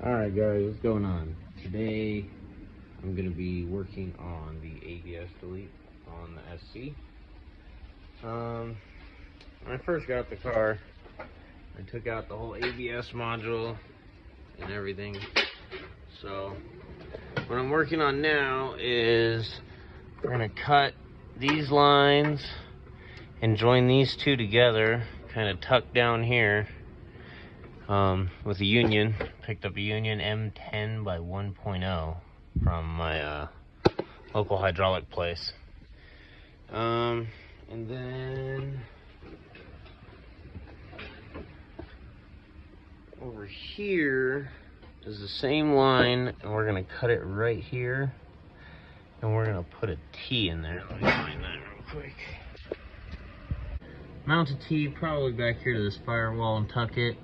Alright guys, what's going on? Today I'm going to be working on the ABS delete on the SC. When I first got the car, I took out the whole ABS module and everything. So what I'm working on now is we're going to cut these lines and join these two together, kind of tucked down here. With a Union, picked up a Union M10 by 1.0 from my local hydraulic place. And then over here is the same line, and we're gonna cut it right here, and we're gonna put a T in there. Let me find that real quick. Mount a T probably back here to this firewall and tuck it.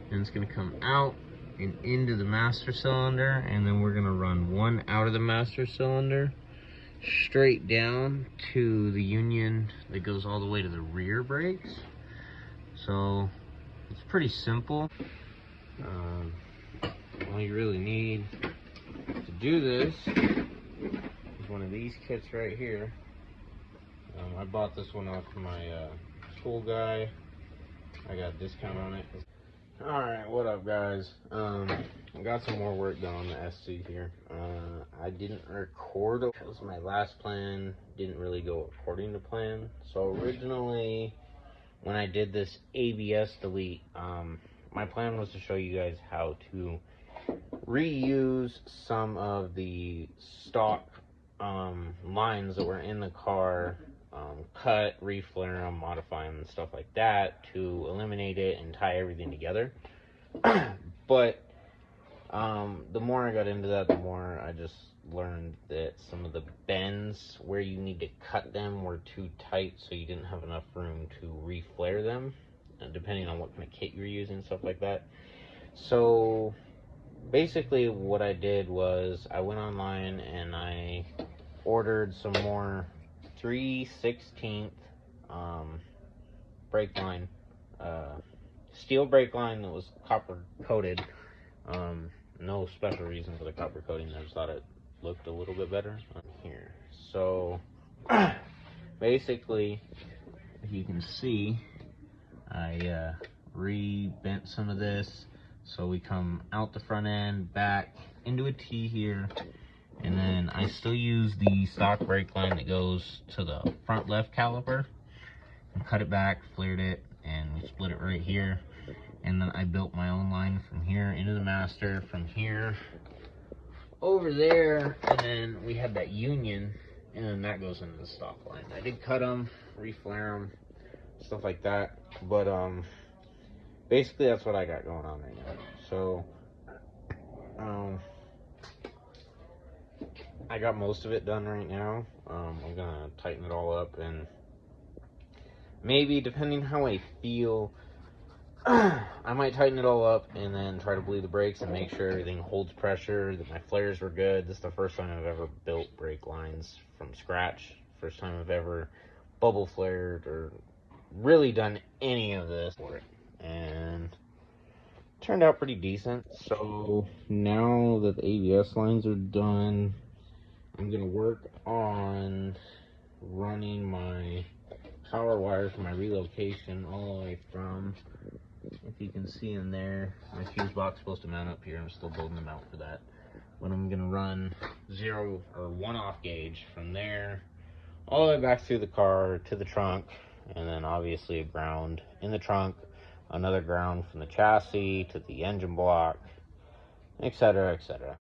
And it's going to come out and into the master cylinder, and then we're going to run one out of the master cylinder straight down to the Union that goes all the way to the rear brakes. So it's pretty simple. All you really need to do this is one of these kits right here. I bought this one off my tool guy. I got a discount on it. Alright, what up guys? I got some more work done on the SC here. I didn't record because my last plan didn't really go according to plan. So originally, when I did this ABS delete, my plan was to show you guys how to reuse some of the stock lines that were in the car, cut, reflare them, modify them, and stuff like that to eliminate it and tie everything together. But the more I got into that, the more I just learned that some of the bends where you need to cut them were too tight, so you didn't have enough room to reflare them, depending on what kind of kit you're using, stuff like that. So basically what I did was I went online and I ordered some more 3/16 brake line, steel brake line that was copper coated. No special reason for the copper coating, I just thought it looked a little bit better on here. So basically, if you can see, I re-bent some of this so we come out the front end, back into a T here. And then I still use the stock brake line that goes to the front left caliper. And cut it back, flared it, and we split it right here. And then I built my own line from here into the master, from here over there, and then we had that Union, and then that goes into the stock line. I did cut them, reflare them, stuff like that. But basically that's what I got going on right now. So I got most of it done right now. I'm gonna tighten it all up, and maybe, depending how I feel, I might tighten it all up and then try to bleed the brakes and make sure everything holds pressure, that my flares were good. This is the first time I've ever built brake lines from scratch. First time I've ever bubble flared or really done any of this for it. And it turned out pretty decent. So now that the ABS lines are done, I'm going to work on running my power wire for my relocation all the way from, if you can see in there, my fuse box is supposed to mount up here. I'm still building them out for that. But I'm going to run 0 or 1 off gauge from there all the way back through the car to the trunk, and then obviously a ground in the trunk, another ground from the chassis to the engine block, etc., etc.